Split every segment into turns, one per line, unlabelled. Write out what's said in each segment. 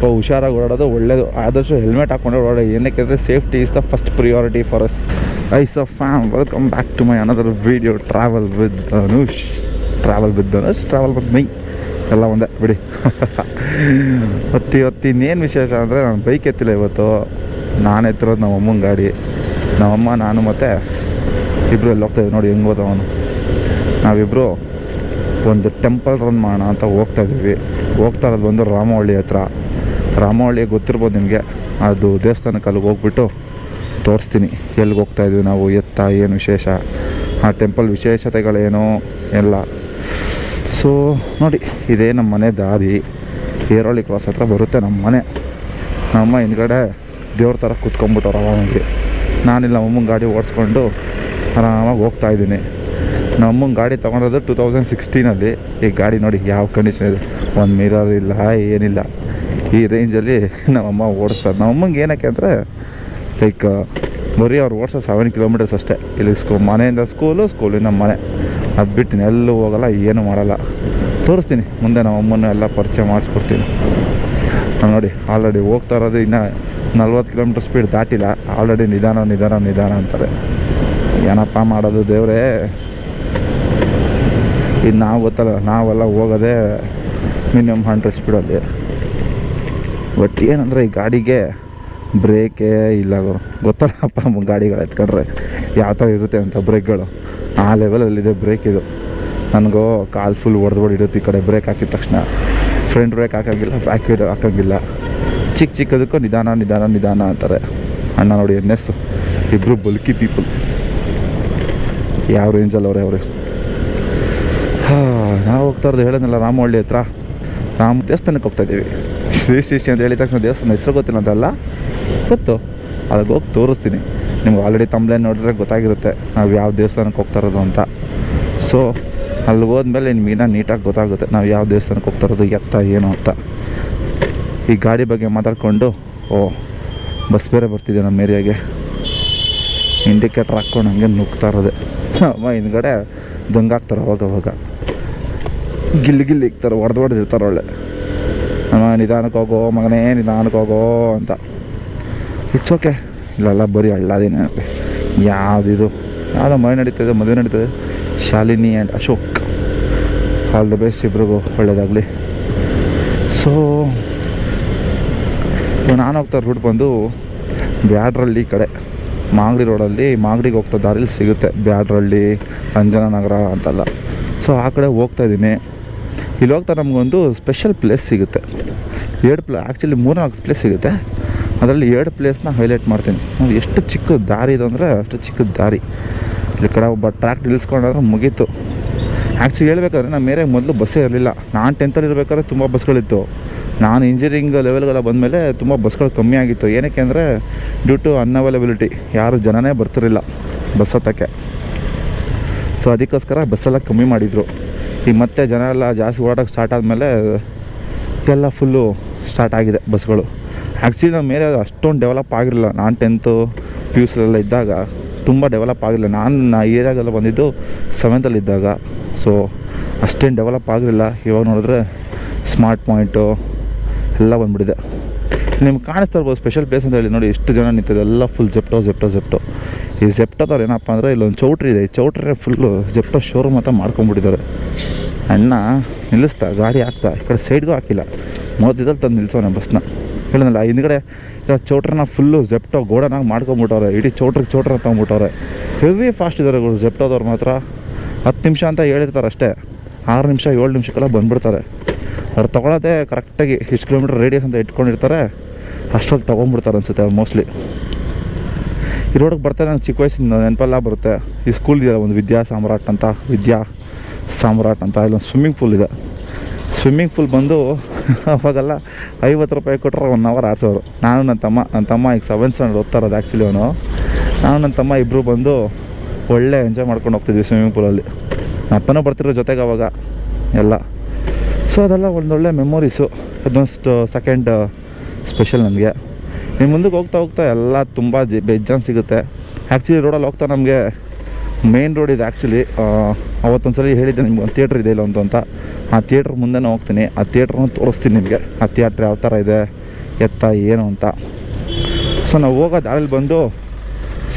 ಹುಷಾರಾಗಿ ಓಡಾಡೋದು ಒಳ್ಳೇದು. ಆದಷ್ಟು ಹೆಲ್ಮೆಟ್ ಹಾಕ್ಕೊಂಡು ಓಡಾಡೋ, ಏನಕ್ಕೆ ಅಂದರೆ safety is the first priority for us. Ice of fam, welcome back to my another video. Travel with Dhanush, travel with my ಎಲ್ಲ ಒಂದೇ ಬಿಡಿ. ಇವತ್ತು ಇನ್ನೇನು ವಿಶೇಷ ಅಂದರೆ ನಾನು ಬೈಕ್ ಎತ್ತಿಲ್ಲ ಇವತ್ತು. ನಾನು ಎತ್ತಿರೋದು ನಮ್ಮ ಅಮ್ಮನ ಗಾಡಿ. ನಮ್ಮಮ್ಮ, ನಾನು ಮತ್ತು ಇಬ್ಬರು ಎಲ್ಲಿ ಹೋಗ್ತಾಯಿದ್ವಿ ನೋಡಿ, ಹೆಂಗೆ ಹೋದ ಅವನು. ನಾವಿಬ್ಬರು ಒಂದು ಟೆಂಪಲ್ ರನ್ ಮಾಡೋಣ ಅಂತ ಹೋಗ್ತಾಯಿದ್ದೀವಿ. ಹೋಗ್ತಾ ಇರೋದು ಬಂದು ರಾಮವಳ್ಳಿ ಹತ್ರ. ರಾಮವಳ್ಳಿ ಗೊತ್ತಿರ್ಬೋದು ನಿಮಗೆ, ಅದು ದೇವಸ್ಥಾನಕ್ಕೆ ಅಲ್ಲಿಗೆ ಹೋಗ್ಬಿಟ್ಟು ತೋರಿಸ್ತೀನಿ ಎಲ್ಲಿಗೆ ಹೋಗ್ತಾಯಿದ್ವಿ ನಾವು, ಎತ್ತ ಏನು ವಿಶೇಷ, ಆ ಟೆಂಪಲ್ ವಿಶೇಷತೆಗಳೇನು ಎಲ್ಲ. ಸೊ ನೋಡಿ, ಇದೇ ನಮ್ಮ ಮನೆ ದಾರಿ. ಏರೋಳಿ ಕ್ರಾಸ್ ಹತ್ರ ಬರುತ್ತೆ ನಮ್ಮ ಮನೆ. ನಮ್ಮಮ್ಮ ಹಿಂದ್ಗಡೆ ದೇವ್ರ ಥರ ಕೂತ್ಕೊಂಡ್ಬಿಟ್ಟವ್ರು ಆರಾಮಾಗಿ. ನಾನಿಲ್ಲ, ನಮ್ಮಮ್ಮನ ಗಾಡಿ ಓಡಿಸ್ಕೊಂಡು ಆರಾಮಾಗಿ ಹೋಗ್ತಾಯಿದ್ದೀನಿ. ನಮ್ಮಮ್ಮನ ಗಾಡಿ ತೊಗೊಂಡೋದು 2016. ಈ ಗಾಡಿ ನೋಡಿ ಯಾವ ಕಂಡೀಷನ್ ಇದೆ, ಒಂದು ಮಿರರ್ ಇಲ್ಲ, ಏನಿಲ್ಲ. ಈ ರೇಂಜಲ್ಲಿ ನಮ್ಮಮ್ಮ ಓಡಿಸ್ತಾರೆ. ನಮ್ಮಮ್ಮಂಗೆ ಏನಕ್ಕೆ ಅಂದರೆ ಲೈಕ್ ಬರೀ ಅವ್ರು ಓಡಿಸೋ 7 ಕಿಲೋಮೀಟರ್ಸ್ ಅಷ್ಟೇ. ಇಲ್ಲಿ ಮನೆಯಿಂದ ಸ್ಕೂಲಿಂದ ಮನೆ, ಅದು ಬಿಟ್ಟು ಎಲ್ಲೂ ಹೋಗೋಲ್ಲ, ಏನೂ ಮಾಡಲ್ಲ. ತೋರಿಸ್ತೀನಿ ಮುಂದೆ ನಮ್ಮಮ್ಮನ ಎಲ್ಲ ಪರಿಚಯ ಮಾಡಿಸ್ಕೊಡ್ತೀನಿ. ನಾನು ನೋಡಿ ಆಲ್ರೆಡಿ ಹೋಗ್ತಾ ಇರೋದು ಇನ್ನೂ 40 ಕಿಲೋಮೀಟರ್ ಸ್ಪೀಡ್ ದಾಟಿಲ್ಲ. ಆಲ್ರೆಡಿ ನಿಧಾನ ಅಂತಾರೆ. ಏನಪ್ಪ ಮಾಡೋದು ದೇವರೇ. ಇನ್ನು ನಾವು ಗೊತ್ತಲ್ಲ, ನಾವೆಲ್ಲ ಹೋಗೋದೇ ಮಿನಿಮಮ್ 100 ಸ್ಪೀಡಲ್ಲಿ. ಬಟ್ ಏನಂದರೆ ಈ ಗಾಡಿಗೆ ಬ್ರೇಕೇ ಇಲ್ಲ. ಗೊತ್ತಲ್ಲಪ್ಪ ಗಾಡಿಗಳು ಎತ್ಕೊಂಡ್ರೆ ಯಾವ ಥರ ಇರುತ್ತೆ ಅಂತ ಬ್ರೇಕ್ಗಳು. ಆ ಲೆವೆಲಲ್ಲಿದೆ ಬ್ರೇಕ್ ಇದು. ನನಗೂ ಕಾಲು ಫುಲ್ ಹೊಡೆದ್ಬಿಟ್ಟಿರುತ್ತೆ ಈ ಕಡೆ ಬ್ರೇಕ್ ಹಾಕಿದ ತಕ್ಷಣ. ಫ್ರಂಟ್ ಬ್ರೇಕ್ ಹಾಕೋಂಗಿಲ್ಲ, ಬ್ಯಾಕ್ ಹಾಕೋಂಗಿಲ್ಲ. ಚಿಕ್ಕದಕ್ಕೂ ನಿಧಾನ ಅಂತಾರೆ. ಅಣ್ಣ ನೋಡಿ ಎನ್ನೆಸ್ಸು, ಇಬ್ಬರು ಬಲ್ಕಿ ಪೀಪಲ್. ಯಾವ ರೇಂಜಲ್ಲಿ ಅವರು. ನಾವು ಹೋಗ್ತಾ ಇರೋದು ಹೇಳೋದಿಲ್ಲ, ರಾಮವಳ್ಳಿ ಹತ್ರ ದೇವಸ್ಥಾನಕ್ಕೆ ಹೋಗ್ತಾಯಿದ್ದೀವಿ. ಶ್ರೀ ಅಂತ ಹೇಳಿದ ತಕ್ಷಣ ದೇವಸ್ಥಾನ ಹೆಸರು ಗೊತ್ತಿಲ್ಲ ಅಂತಲ್ಲ, ಗೊತ್ತು. ಅಲ್ಲಿಗೆ ಹೋಗಿ ತೋರಿಸ್ತೀನಿ ನಿಮ್ಗೆ. ಆಲ್ರೆಡಿ ತಮ್ಲೇನು ನೋಡಿದ್ರೆ ಗೊತ್ತಾಗಿರುತ್ತೆ ನಾವು ಯಾವ ದೇವಸ್ಥಾನಕ್ಕೆ ಹೋಗ್ತಾ ಇರೋದು ಅಂತ. ಸೊ ಅಲ್ಲಿಗೆ ಹೋದ್ಮೇಲೆ ನಿಮ್ಗೆ ಇನ್ನೂ ನೀಟಾಗಿ ಗೊತ್ತಾಗುತ್ತೆ ನಾವು ಯಾವ ದೇವಸ್ಥಾನಕ್ಕೆ ಹೋಗ್ತಾ ಇರೋದು, ಎತ್ತ ಏನು ಅಂತ. ಈ ಗಾಡಿ ಬಗ್ಗೆ ಮಾತಾಡಿಕೊಂಡು ಬಸ್ ಬೇರೆ ಬರ್ತಿದೆ ನಮ್ಮ ಏರಿಯಾಗೆ. ಇಂಡಿಕೇಟ್ರ್ ಹಾಕ್ಕೊಂಡು ಹಂಗೆ ನುಗ್ತಾ ಇರೋದೆ. ಅಮ್ಮ ಹಿಂದ್ಗಡೆ ದಂಗಾಗ್ತಾರೆ ಅವಾಗ ಗಿಲ್ಲಿ ಇಕ್ತಾರೆ, ಹೊಡೆದಿರ್ತಾರೆ ಒಳ್ಳೆ. ಅಮ್ಮ ನಿಧಾನಕ್ಕೆ ಹೋಗೋ ಮಗನೇ, ನಿಧಾನಕ್ಕೆ ಹೋಗೋ ಅಂತ. It's okay. ಇಲ್ಲೆಲ್ಲ ಬರೀ ಹಳ್ಳಾದೇನೆ. ಯಾವುದಿದು ಯಾವುದೋ ಮದುವೆ ನಡೀತದೆ. Shalini and Ashok, all the best ಇಬ್ರಿಗೂ, ಒಳ್ಳೆಯದಾಗಲಿ. ಸೊ ನಾನು ಹೋಗ್ತಾ ರೂಟ್ ಬಂದು ಬ್ಯಾಡ್ರಳ್ಳಿ ಕಡೆ, ಮಾಗಡಿ ರೋಡಲ್ಲಿ, ಮಾಗಡಿಗೆ ಹೋಗ್ತಾ ದಾರಿಲಿ ಸಿಗುತ್ತೆ ಬ್ಯಾಡ್ರಳ್ಳಿ, ಅಂಜನಾನಗರ ಅಂತೆಲ್ಲ. ಸೊ ಆ ಕಡೆ ಹೋಗ್ತಾಯಿದ್ದೀನಿ. ಇಲ್ಲಿ ಹೋಗ್ತಾ ನಮಗೊಂದು ಸ್ಪೆಷಲ್ ಪ್ಲೇಸ್ ಸಿಗುತ್ತೆ. 2 3-4 ಪ್ಲೇಸ್ ಸಿಗುತ್ತೆ. ಅದರಲ್ಲಿ 2 ಪ್ಲೇಸ್ನ ಹೈಲೈಟ್ ಮಾಡ್ತೀನಿ. ನಾವು ಎಷ್ಟು ಚಿಕ್ಕ ದಾರಿ ಇದು ಅಂದರೆ ಅಷ್ಟು ಚಿಕ್ಕ ದಾರಿ. ಇಲ್ಲಿ ಕಡೆ ಒಬ್ಬ ಟ್ರ್ಯಾಕ್ ನಿಲ್ಲಿಸ್ಕೊಂಡ್ರೆ ಮುಗೀತು. ಆ್ಯಕ್ಚುಲಿ ಹೇಳ್ಬೇಕಾದ್ರೆ ನಮ್ಮ ಮೇರೆಗೆ ಮೊದಲು ಬಸ್ಸೇ ಇರಲಿಲ್ಲ. ನಾನು 10th ಇರಬೇಕಾದ್ರೆ ತುಂಬ ಬಸ್ಗಳಿತ್ತು. ನಾನು ಇಂಜಿನಿಯರಿಂಗ್ ಲೆವೆಲ್ಗೆಲ್ಲ ಬಂದಮೇಲೆ ತುಂಬ ಬಸ್ಗಳು ಕಮ್ಮಿ ಆಗಿತ್ತು. ಏನಕ್ಕೆ ಅಂದರೆ ಡ್ಯೂ ಟು ಅನ್ಅವೈಲಬಿಲಿಟಿ, ಯಾರು ಜನನೇ ಬರ್ತಿರಲಿಲ್ಲ ಬಸ್ ಹತ್ತಕ್ಕೆ. ಸೊ ಅದಕ್ಕೋಸ್ಕರ ಬಸ್ಸೆಲ್ಲ ಕಮ್ಮಿ ಮಾಡಿದರು. ಈಗ ಮತ್ತೆ ಜನ ಎಲ್ಲ ಜಾಸ್ತಿ ಓಡಾಡೋಕ್ಕೆ ಸ್ಟಾರ್ಟ್ ಆದಮೇಲೆ ಎಲ್ಲ ಫುಲ್ಲು ಸ್ಟಾರ್ಟ್ ಆಗಿದೆ ಬಸ್ಗಳು. ಆ್ಯಕ್ಚುಲಿ ನಮ್ಮ ಮೇಲೆ ಅಷ್ಟೊಂದು ಡೆವಲಪ್ ಆಗಿರಲಿಲ್ಲ. ನಾನು 10th PUC ಇದ್ದಾಗ ತುಂಬ ಡೆವಲಪ್ ಆಗಿರಲಿಲ್ಲ. ನಾನು ಏರಿಯಾಗೆಲ್ಲ ಬಂದಿದ್ದು 7th ಇದ್ದಾಗ. ಸೊ ಅಷ್ಟೇನು ಡೆವಲಪ್ ಆಗಿರಲಿಲ್ಲ. ಇವಾಗ ನೋಡಿದ್ರೆ ಸ್ಮಾರ್ಟ್ ಪಾಯಿಂಟು ಎಲ್ಲ ಬಂದುಬಿಟ್ಟಿದೆ. ನಿಮ್ಗೆ ಕಾಣಿಸ್ತಾ ಇರ್ಬೋದು ಸ್ಪೆಷಲ್ ಪ್ಲೇಸ್ ಅಂತ ಹೇಳಿ. ನೋಡಿ ಎಷ್ಟು ಜನ ನಿಂತಿದೆ, ಎಲ್ಲ ಫುಲ್ ಜೆಪ್ಟೋ. ಈ ಜೆಪ್ಟೋದವ್ರು ಏನಪ್ಪ ಅಂದರೆ ಇಲ್ಲೊಂದು ಚೌಟ್ರಿ ಇದೆ. ಈ ಚೌಟ್ರಿ ಫುಲ್ಲು ಜೆಪ್ಟೋ ಶೋರೂಮ್ ಅಂತ ಮಾಡ್ಕೊಂಡ್ಬಿಟ್ಟಿದ್ದಾರೆ. ಅಣ್ಣ ನಿಲ್ಲಿಸ್ತಾ ಗಾಡಿ ಹಾಕ್ತಾ ಈ ಕಡೆ ಸೈಡ್ಗೂ ಹಾಕಿಲ್ಲ, ಮೊದಲಿದ್ದಲ್ಲಿ ತಂದು ನಿಲ್ಲಿಸೋಣ ಬಸ್ನ. ಹೇಳಿದ್ನಲ್ಲ, ಹಿಂದ್ಗಡೆ ಚೌಟ್ರನ್ನ ಫುಲ್ಲು ಜೆಪ್ಟೋ ಗೋಡನಾಗಿ ಮಾಡ್ಕೊಂಬಿಟ್ಟವ್ರೆ. ಇಡೀ ಚೌಟ್ರ ತೊಗೊಂಬಿಟ್ಟವ್ರೆ. ಹೆವಿ ಫಾಸ್ಟ್ ಇದ್ದಾರೆ ಜೆಪ್ಟೋದವ್ರು ಮಾತ್ರ. 10 ನಿಮಿಷ ಅಂತ ಹೇಳಿರ್ತಾರೆ ಅಷ್ಟೇ, 6 ನಿಮಿಷ 7 ನಿಮಿಷಕ್ಕೆಲ್ಲ ಬಂದುಬಿಡ್ತಾರೆ. ಅವ್ರು ತೊಗೊಳೋದೇ ಕರೆಕ್ಟಾಗಿ ಇಷ್ಟು ಕಿಲೋಮೀಟ್ರ್ ರೇಡಿಯಸ್ ಅಂತ ಇಟ್ಕೊಂಡಿರ್ತಾರೆ, ಅಷ್ಟೊತ್ತು ತೊಗೊಂಡ್ಬಿಡ್ತಾರೆ ಅನಿಸುತ್ತೆ ಮೋಸ್ಟ್ಲಿ. ಈ ರೋಡಿಗೆ ಬರ್ತಾರೆ. ನನಗೆ ಚಿಕ್ಕ ವಯಸ್ಸಿನ ನೆನಪೆಲ್ಲ ಬರುತ್ತೆ. ಈ ಸ್ಕೂಲ್ ಇದೆ ಒಂದು ವಿದ್ಯಾ ಸಾಮ್ರಾಟ್ ಅಂತ. ಇಲ್ಲೊಂದು ಸ್ವಿಮ್ಮಿಂಗ್ ಪೂಲ್ ಬಂದು ಅವಾಗೆಲ್ಲ 50 ರೂಪಾಯಿ ಕೊಟ್ಟರೆ 1 ಅವರ್ ಆಡ್ಸೋರು. ನಾನು ನನ್ನ ತಮ್ಮ ಈಗ 7th ಸ್ಟ್ಯಾಂಡರ್ಡ್ ಓದ್ತಾ ಇರೋದು ಆ್ಯಕ್ಚುಲಿ ಅವನು. ನಾನು ನನ್ನ ತಮ್ಮ ಇಬ್ಬರು ಬಂದು ಒಳ್ಳೆ ಎಂಜಾಯ್ ಮಾಡ್ಕೊಂಡು ಹೋಗ್ತಿದ್ವಿ ಸ್ವಿಮ್ಮಿಂಗ್ ಪೂಲಲ್ಲಿ. ನನ್ನ ಅಪ್ಪನೂ ಬರ್ತಿರೋ ಜೊತೆಗೆ ಅವಾಗ ಎಲ್ಲ. ಸೊ ಅದೆಲ್ಲ ಒಂದೊಳ್ಳೆ ಮೆಮೊರೀಸು. ಅದೊಂದು ಸೆಕೆಂಡ್ ಸ್ಪೆಷಲ್ ನನಗೆ. ನೀವು ಮುಂದಕ್ಕೆ ಹೋಗ್ತಾ ಎಲ್ಲ ತುಂಬ ಬೇಜಾನ್ ಸಿಗುತ್ತೆ. ಆ್ಯಕ್ಚುಲಿ ರೋಡಲ್ಲಿ ಹೋಗ್ತಾ ನಮಗೆ ಮೇನ್ ರೋಡ್ ಇದೆ. ಆ್ಯಕ್ಚುಲಿ ಅವತ್ತೊಂದ್ಸಲ ಹೇಳಿದ್ದೆ ನಿಮ್ಗೆ ಒಂದು ಥಿಯೇಟ್ರ್ ಇದೆ ಇಲ್ಲ ಅಂತ. ಆ ಥಿಯೇಟ್ರ್ ಮುಂದೆ ಹೋಗ್ತೀನಿ, ಆ ಥಿಯೇಟ್ರನ್ನ ತೋರಿಸ್ತೀನಿ ನಿಮಗೆ. ಆ ಥಿಯೇಟ್ರ್ ಯಾವ ಥರ ಇದೆ, ಎತ್ತ ಏನು ಅಂತ. ಸೊ ನಾವು ಹೋಗೋ ದಾರಿಲಿ ಬಂದು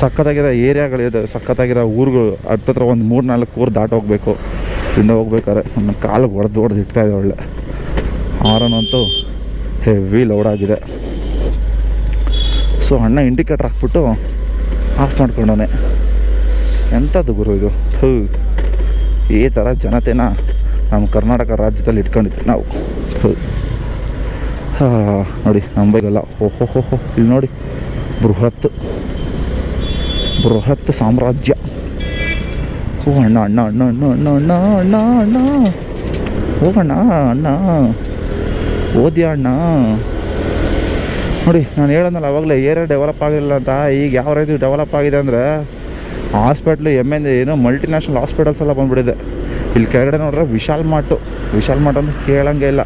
ಸಖತ್ತಾಗಿರೋ ಏರಿಯಾಗಳಿದೆ, ಸಖತ್ತಾಗಿರೋ ಊರುಗಳು ಹತ್ತತ್ರ ಒಂದು 3-4 ಊರು ದಾಟ ಹೋಗಬೇಕು. ಇಲ್ಲಿಂದ ಹೋಗ್ಬೇಕಾದ್ರೆ ನನ್ನ ಕಾಲು ಹೊಡೆದು ಇಡ್ತಾಯಿದೆ. ಒಳ್ಳೆ ಹಾರನಂತೂ ಹೆವಿ ಲೌಡ್ ಆಗಿದೆ. ಸೊ ಅಣ್ಣ ಇಂಡಿಕೇಟ್ರ್ ಹಾಕ್ಬಿಟ್ಟು ಆಫ್ ಮಾಡ್ಕೊಂಡವನೆ. ಎಂಥದ್ದು ಗುರು ಇದು. ಈ ಥರ ಜನತೆನ ನಮ್ಮ ಕರ್ನಾಟಕ ರಾಜ್ಯದಲ್ಲಿ ಇಟ್ಕೊಂಡಿದ್ವಿ ನಾವು. ನೋಡಿ ನಮ್ಮ ಬೈಗಲ್ಲ. ಓಹೋ ಇಲ್ಲಿ ನೋಡಿ, ಬೃಹತ್ ಸಾಮ್ರಾಜ್ಯ. ಓ ಅಣ್ಣ ಅಣ್ಣ ಅಣ್ಣ ಅಣ್ಣ ಅಣ್ಣ ಅಣ್ಣ ಅಣ್ಣ ಅಣ್ಣ ಹೋಗಣ್ಣ ಅಣ್ಣ, ಓದ್ಯಾ ಅಣ್ಣ. ನೋಡಿ ನಾನು ಹೇಳೋದಲ್ಲ ಅವಾಗಲೇ ಏರಿಯಾ ಡೆವಲಪ್ ಆಗಿಲ್ಲ ಅಂತ. ಈಗ ಯಾವ ರೀತಿ ಡೆವಲಪ್ ಆಗಿದೆ ಅಂದರೆ ಹಾಸ್ಪಿಟ್ಲು ಏನೋ ಮಲ್ಟಿನ್ಯಾಷನಲ್ ಹಾಸ್ಪಿಟಲ್ಸ್ ಎಲ್ಲ ಬಂದುಬಿಟ್ಟಿದೆ. ಇಲ್ಲಿ ಕೆಳಗಡೆ ನೋಡ್ರೆ ವಿಶಾಲ್ ಮಾರ್ಟ್ ಅಂತ ಕೇಳಂಗೆ ಇಲ್ಲ.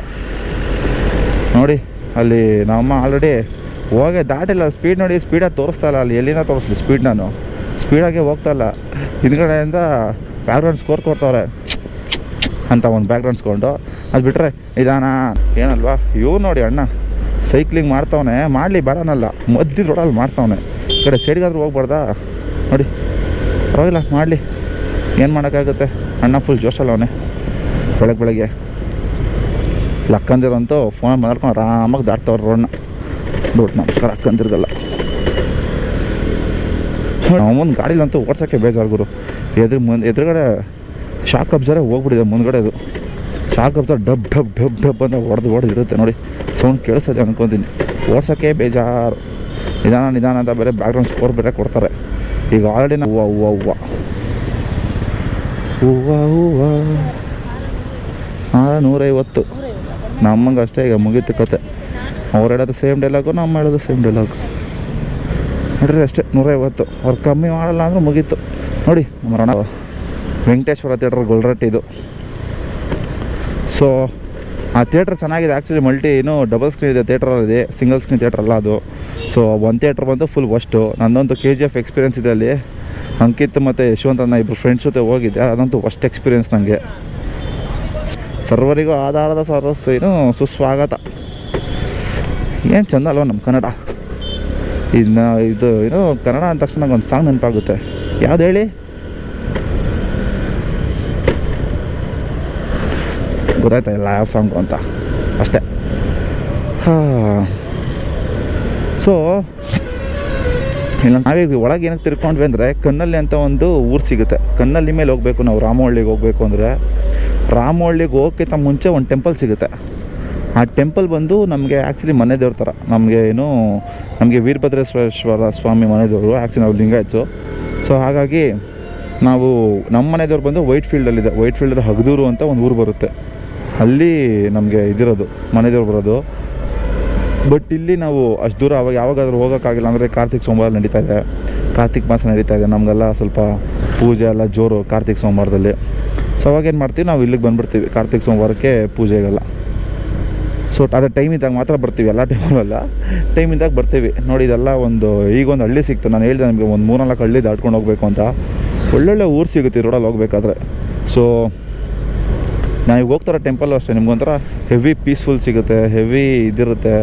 ನೋಡಿ ಅಲ್ಲಿ ನಮ್ಮ ಆಲ್ರೆಡಿ ಹೋಗೇ ದಾಟಿಲ್ಲ. ಸ್ಪೀಡ್ ನೋಡಿ, ಸ್ಪೀಡಾಗಿ ತೋರಿಸ್ತಾ ಇಲ್ಲ. ಅಲ್ಲಿ ಎಲ್ಲಿಂದ ತೋರಿಸ್ಲಿ ಸ್ಪೀಡ್? ನಾನು ಸ್ಪೀಡಾಗೆ ಹೋಗ್ತಾಯಿಲ್ಲ. ಹಿಂದ್ಗಡೆಯಿಂದ ಬ್ಯಾಕ್ಗ್ರೌಂಡ್ ಸ್ಕೋರ್ ಕೊಡ್ತವ್ರೆ ಅಂತ ಒಂದು ಬ್ಯಾಕ್ಗ್ರೌಂಡ್ ಸ್ಕೊಂಡು. ಅದು ಬಿಟ್ಟರೆ ನಿಧಾನ ಏನಲ್ವಾ. ಇವು ನೋಡಿ ಅಣ್ಣ ಸೈಕ್ಲಿಂಗ್ ಮಾಡ್ತವನೆ, ಮಾಡಲಿ ಬೇಡನಲ್ಲ, ಮಧ್ಯದ ರೋಡಲ್ಲಿ ಮಾಡ್ತವನೆ. ಈ ಕಡೆ ಸೈಡ್ಗಾದ್ರೂ ಹೋಗ್ಬಾರ್ದಾ? ನೋಡಿ ಪರವಾಗಿಲ್ಲ, ಮಾಡಲಿ, ಏನು ಮಾಡೋಕ್ಕಾಗುತ್ತೆ. ಅಣ್ಣ ಫುಲ್ ಜೋಶಲ್ಲವನೆ. ಬೆಳಗ್ಗೆ ಅಕ್ಕಂದಿರಂತೂ ಫೋನ್ ಮಾತಾಡ್ಕೊಂಡು ಆರಾಮಾಗಿ ದಾಟ್ತವ್ರೆ ರೋಡ್ನ. ನಮಸ್ಕಾರ ಅಕ್ಕಂದಿರ್ಗಲ್ಲ. ನಾವೊಂದು ಗಾಡಿಲಂತೂ ಓಡ್ಸೋಕ್ಕೆ ಬೇಜಾರು ಗುರು. ಎದುರುಗಡೆ ಶಾಕ್ ಅಬ್ಸರೇ ಹೋಗ್ಬಿಟ್ಟಿದೆ ಮುಂದ್ಗಡೆ. ಅದು shock absorber dub dub dub dub ಅಂತ ಹೊಡೆದು ಇರುತ್ತೆ ನೋಡಿ. ಸೌಂಡ್ ಕೇಳಿಸ್ತದೆ ಅನ್ಕೊತೀನಿ. ಓಡ್ಸೋಕ್ಕೆ ಬೇಜಾರು. ನಿಧಾನ ಅಂತ ಬೇರೆ ಬ್ಯಾಕ್ಗ್ರೌಂಡ್ ಸ್ಕೋರ್ ಬೇರೆ ಕೊಡ್ತಾರೆ. ಈಗ ಆಲ್ರೆಡಿ ನಾವು ಹೂವು 150 ನಮ್ಮಂಗೆ ಅಷ್ಟೇ. ಈಗ ಮುಗೀತು ಕತೆ. ಅವ್ರು ಹೇಳೋದು ಸೇಮ್ ಡೈಲಾಗು, ನಮ್ಮ ಹೇಳೋದು ಸೇಮ್ ಡೈಲಾಗು. ನೋಡ್ರಿ ಅಷ್ಟೇ 150. ಅವ್ರು ಕಮ್ಮಿ ಮಾಡಲ್ಲ ಅಂದ್ರೆ ಮುಗೀತು. ನೋಡಿ ನಮ್ಮ ರಣ ವೆಂಕಟೇಶ್ವರ ಥಿಯೇಟ್ರ್ ಗೊಲ್ರಟ್ಟಿ ಇದು. ಸೊ ಆ ಥಿಯೇಟ್ರ್ ಚೆನ್ನಾಗಿದೆ ಆ್ಯಕ್ಚುಲಿ. ಡಬಲ್ ಸ್ಕ್ರೀನ್ ಇದೆ ಥಿಯೇಟ್ರಲ್ಲಿ, ಸಿಂಗಲ್ ಸ್ಕ್ರೀನ್ ಥಿಯೇಟ್ರ್ ಅಲ್ಲ ಅದು. ಸೊ ಒಂದು ಥಿಯೇಟ್ರ್ ಬಂದು ಫುಲ್ ವಸ್ಟು. ನನ್ನೊಂದು KGF ಎಕ್ಸ್ಪೀರಿಯೆನ್ಸ್ ಇದೆ ಅಲ್ಲಿ. ಅಂಕಿತ್ ಮತ್ತು ಯಶವಂತ್ ಅನ್ನ ಇಬ್ಬರು ಫ್ರೆಂಡ್ಸ್ ಜೊತೆ ಹೋಗಿದ್ದೆ. ಅದಂತೂ ಫಸ್ಟ್ ಎಕ್ಸ್ಪೀರಿಯೆನ್ಸ್ ನನಗೆ. ಸರ್ವರಿಗೂ ಆಧಾರದ ಸುಸ್ವಾಗತ. ಏನು ಚೆಂದ ಅಲ್ವ ನಮ್ಮ ಕನ್ನಡ. ಇದು ಕನ್ನಡ ಅಂದ ತಕ್ಷಣ ನಂಗೆ ಒಂದು ಸಾಂಗ್ ನೆನಪಾಗುತ್ತೆ. ಯಾವ್ದು ಹೇಳಿ? ಗೊತ್ತಾಯ್ತಾ ಇಲ್ಲ ಯಾವ ಸಾಂಗು ಅಂತ ಅಷ್ಟೇ. ಸೊ ಇಲ್ಲ ನಾವೀಗ ಒಳಗೆ ಏನಕ್ಕೆ ತಿರ್ಕೊಂಡ್ವಿ ಅಂದರೆ ಕನ್ನಳ್ಳಿ ಅಂತ ಒಂದು ಊರು ಸಿಗುತ್ತೆ. ಕನ್ನಳ್ಳಿ ಮೇಲೆ ಹೋಗಬೇಕು ನಾವು. ರಾಮವಳ್ಳಿಗೆ ಹೋಗಬೇಕು ಅಂದರೆ ರಾಮವಳ್ಳಿಗೆ ಹೋಗೋಕ್ಕಿಂತ ಮುಂಚೆ ಒಂದು ಟೆಂಪಲ್ ಸಿಗುತ್ತೆ. ಆ ಟೆಂಪಲ್ ಬಂದು ನಮಗೆ ಆ್ಯಕ್ಚುಲಿ ಮನೆ ದೇವ್ರ ಥರ. ನಮಗೆ ವೀರಭದ್ರೇಶ್ವರ ಸ್ವಾಮಿ ಮನೆ ದೇವರು. ಆ್ಯಕ್ಚುಲಿ ನಾವು ಲಿಂಗಾಯತ್ಸು. ಸೊ ಹಾಗಾಗಿ ನಾವು ನಮ್ಮ ಮನೆ ದೇವ್ರು ಬಂದು ವೈಟ್ ಫೀಲ್ಡಲ್ಲಿದೆ. ವೈಟ್ ಫೀಲ್ಡಲ್ಲಿ ಹಗದೂರು ಅಂತ ಒಂದು ಊರು ಬರುತ್ತೆ. ಅಲ್ಲಿ ನಮಗೆ ಇದಿರೋದು ಮನೆ ದೇವ್ರು ಬರೋದು. ಬಟ್ ಇಲ್ಲಿ ನಾವು ಅಷ್ಟು ದೂರ ಯಾವಾಗಾದ್ರೂ ಹೋಗೋಕ್ಕಾಗಿಲ್ಲ ಅಂದರೆ ಕಾರ್ತಿಕ್ ಸೋಮವಾರ ನಡೀತಾ ಇದೆ, ಕಾರ್ತಿಕ್ ಮಾಸ ನಡೀತಾ ಇದೆ. ನಮಗೆಲ್ಲ ಸ್ವಲ್ಪ ಪೂಜೆ ಎಲ್ಲ ಜೋರು ಕಾರ್ತಿಕ್ ಸೋಮವಾರದಲ್ಲಿ. ಸೊ ಅವಾಗೇನು ಮಾಡ್ತೀವಿ, ನಾವು ಇಲ್ಲಿಗೆ ಬಂದುಬಿಡ್ತೀವಿ ಕಾರ್ತಿಕ್ ಸೋಮವಾರಕ್ಕೆ ಪೂಜೆಗೆಲ್ಲ. ಸೊ ಅದೇ ಟೈಮ್ ಇದ್ದಾಗ ಮಾತ್ರ ಬರ್ತೀವಿ, ಎಲ್ಲ ಟೈಮಲ್ಲ ಟೈಮ್ ಇದ್ದಾಗ ಬರ್ತೀವಿ. ನೋಡಿ ಇದೆಲ್ಲ ಈಗೊಂದು ಹಳ್ಳಿ ಸಿಕ್ತು. ನಾನು ಹೇಳಿದೆ ನಿಮಗೆ ಒಂದು 3-4 ಹಳ್ಳಿ ದಾಟ್ಕೊಂಡು ಹೋಗಬೇಕು ಅಂತ. ಒಳ್ಳೊಳ್ಳೆ ಊರು ಸಿಗುತ್ತೆ ಈ ರೋಡಲ್ಲಿ ಹೋಗ್ಬೇಕಾದ್ರೆ. ಸೊ ನಾವು ಹೋಗ್ತಾರೋ ಟೆಂಪಲ್ಲು ಅಷ್ಟೇ ನಿಮ್ಗೊಂಥರ ಹೆವಿ ಪೀಸ್ಫುಲ್ ಸಿಗುತ್ತೆ, ಹೆವಿ ಇದಿರುತ್ತೆ,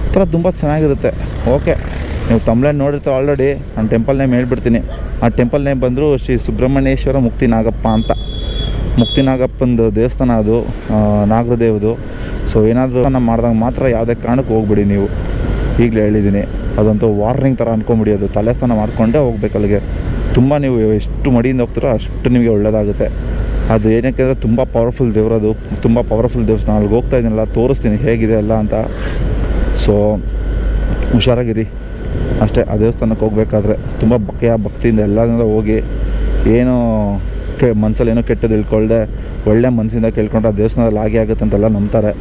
ಒಂಥರ ತುಂಬ ಚೆನ್ನಾಗಿರುತ್ತೆ. ಓಕೆ, ನೀವು ತಮಿಳಲ್ಲಿ ನೋಡಿರ್ತೀವಿ ಆಲ್ರೆಡಿ. ನಾನು ಟೆಂಪಲ್ ನೇಮ್ ಹೇಳ್ಬಿಡ್ತೀನಿ. ಆ ಟೆಂಪಲ್ ನೇಮ್ ಬಂದರು ಶ್ರೀ ಸುಬ್ರಹ್ಮಣ್ಯೇಶ್ವರ ಮುಕ್ತಿನಾಗಪ್ಪ ಅಂತ. ಮುಕ್ತಿನಾಗಪ್ಪಂದು ದೇವಸ್ಥಾನ ಅದು, ನಾಗರದೇವದು. ಸೊ ಏನಾದರೂ ನಾನು ಮಾಡಿದಾಗ ಮಾತ್ರ ಯಾವುದೇ ಕಾರಣಕ್ಕೆ ಹೋಗ್ಬಿಡಿ ನೀವು. ಈಗಲೇ ಹೇಳಿದ್ದೀನಿ, ಅದಂತೂ ವಾರ್ನಿಂಗ್ ಥರ ಅಂದ್ಕೊಂಬಿಡಿ. ಅದು ತಲೆ ಸ್ನಾನ ಮಾಡಿಕೊಂಡೇ ಹೋಗ್ಬೇಕು ಅಲ್ಲಿಗೆ. ತುಂಬ ನೀವು ಎಷ್ಟು ಮಡಿಯಿಂದ ಹೋಗ್ತೀರೋ ಅಷ್ಟು ನಿಮಗೆ ಒಳ್ಳೆಯದಾಗುತ್ತೆ. ಅದು ಏನಕ್ಕೆ ಅಂದರೆ ತುಂಬ ಪವರ್ಫುಲ್ ದೇವರದು, ತುಂಬ ಪವರ್ಫುಲ್ ದೇವಸ್ಥಾನ. ಅಲ್ಲಿಗೆ ಹೋಗ್ತಾ ಇದ್ದೀನಲ್ಲ, ತೋರಿಸ್ತೀನಿ ಹೇಗಿದೆ ಎಲ್ಲ ಅಂತ. ಸೊ ಹುಷಾರಾಗಿರಿ ಅಷ್ಟೇ. ಆ ದೇವಸ್ಥಾನಕ್ಕೆ ಹೋಗ್ಬೇಕಾದ್ರೆ ತುಂಬ ಭಕ್ತಿಯಿಂದ ಎಲ್ಲದಿಂದ ಹೋಗಿ, ಏನೋ ಮನಸ್ಸಲ್ಲಿ ಏನೋ ಕೆಟ್ಟದ್ದು ಇಳ್ಕೊಳ್ದೆ ಒಳ್ಳೆ ಮನಸ್ಸಿಂದ ಕೇಳ್ಕೊಂಡ್ರೆ ಆ ದೇವಸ್ಥಾನದಲ್ಲಿ ಹಾಗೆ ಆಗುತ್ತೆ ಅಂತೆಲ್ಲ ನಂಬ್ತಾರೆ.